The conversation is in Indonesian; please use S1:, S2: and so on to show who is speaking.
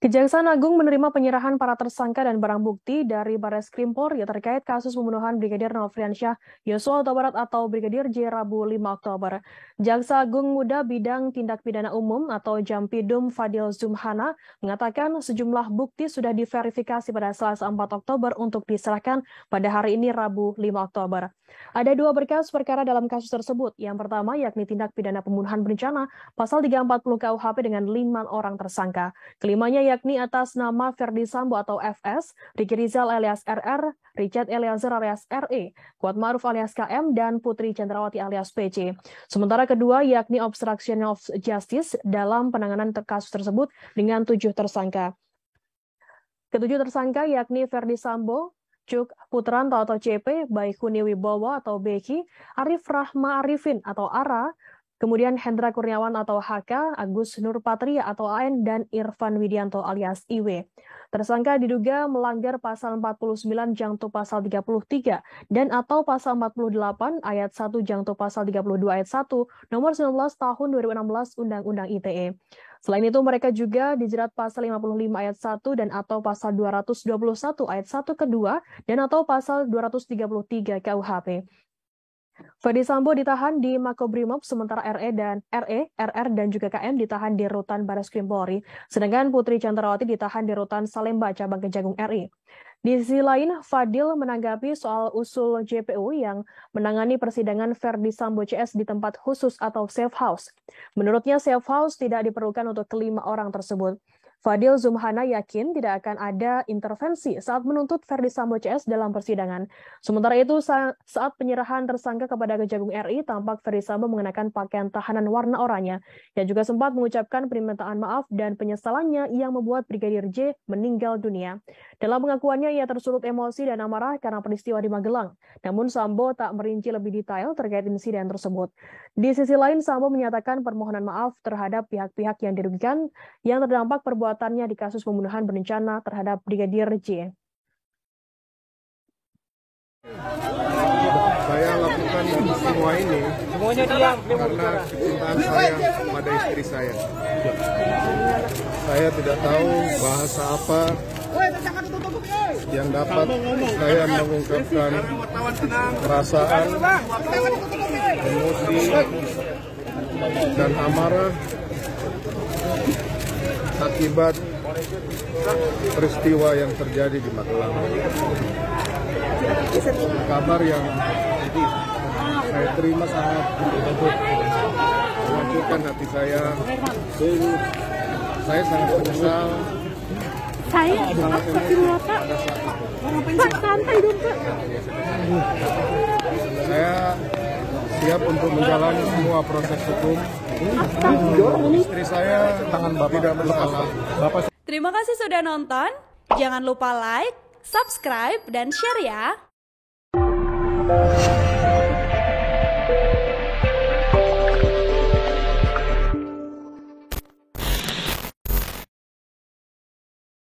S1: Kejaksaan Agung menerima penyerahan para tersangka dan barang bukti dari Barreskrim Polri terkait kasus pembunuhan Brigadir Nofriansyah Yosua Huta Barat atau Brigadir J Rabu 5 Oktober. Jaksa Agung Muda Bidang Tindak Pidana Umum atau Jampidum Fadil Zumhana mengatakan sejumlah bukti sudah diverifikasi pada Selasa 4 Oktober untuk diserahkan pada hari ini Rabu 5 Oktober. Ada dua berkas perkara dalam kasus tersebut. Yang pertama yakni tindak pidana pembunuhan berencana pasal 340 KUHP dengan 5 orang tersangka. Kelimanya yakni atas nama Ferdi Sambo atau FS, Ricky Rizal alias RR, Richard Eliezer alias RE, Kuat Maruf alias KM, dan Putri Chandrawati alias PC. Sementara kedua yakni obstruction of justice dalam penanganan kasus tersebut dengan 7 tersangka. Ketujuh tersangka yakni Ferdi Sambo, Cuk Putranto atau CP, Baikuni Wibowo atau Beki, Arif Rahma Arifin atau ARA, kemudian Hendra Kurniawan atau HK, Agus Nurpatria atau AN, dan Irfan Widianto alias IW. Tersangka diduga melanggar pasal 49 jangto pasal 33 dan atau pasal 48 ayat 1 jangto pasal 32 ayat 1 nomor 19 tahun 2016 Undang-Undang ITE. Selain itu mereka juga dijerat pasal 55 ayat 1 dan atau pasal 221 ayat 1 kedua dan atau pasal 233 KUHP. Ferdi Sambo ditahan di Makobrimob, sementara RR dan juga KM ditahan di Rutan Barreskrim Polri, sedangkan Putri Chandrawati ditahan di Rutan Salemba, Cabang Kejagung RI. Di sisi lain, Fadil menanggapi soal usul JPU yang menangani persidangan Ferdi Sambo CS di tempat khusus atau safe house. Menurutnya safe house tidak diperlukan untuk kelima orang tersebut. Fadil Zumhana yakin tidak akan ada intervensi saat menuntut Ferdi Sambo CS dalam persidangan. Sementara itu, saat penyerahan tersangka kepada Kejagung RI, tampak Ferdi Sambo mengenakan pakaian tahanan warna oranye. Ia juga sempat mengucapkan permintaan maaf dan penyesalannya yang membuat Brigadir J meninggal dunia. Dalam pengakuannya, ia tersulut emosi dan amarah karena peristiwa di Magelang. Namun Sambo tak merinci lebih detail terkait insiden tersebut. Di sisi lain, Sambo menyatakan permohonan maaf terhadap pihak-pihak yang dirugikan yang terdampak perbuatannya di kasus pembunuhan berencana terhadap Brigadir J.
S2: Saya lakukan semua ini karena kecintaan saya pada istri saya. Saya tidak tahu bahasa apa yang dapat saya mengungkapkan perasaan, emosi, dan amarah akibat peristiwa yang terjadi di Magelang. Kabar yang saya terima sangat menghancurkan hati saya. Saya sangat menyesal.
S3: Saya
S2: sangat emosi pada saat itu.
S3: Pak, santai dong, Pak.
S2: Saya siap untuk menjalani semua proses hukum. Istri saya tidak bersalah.
S4: Terima kasih sudah nonton. Jangan lupa like, subscribe, dan share ya.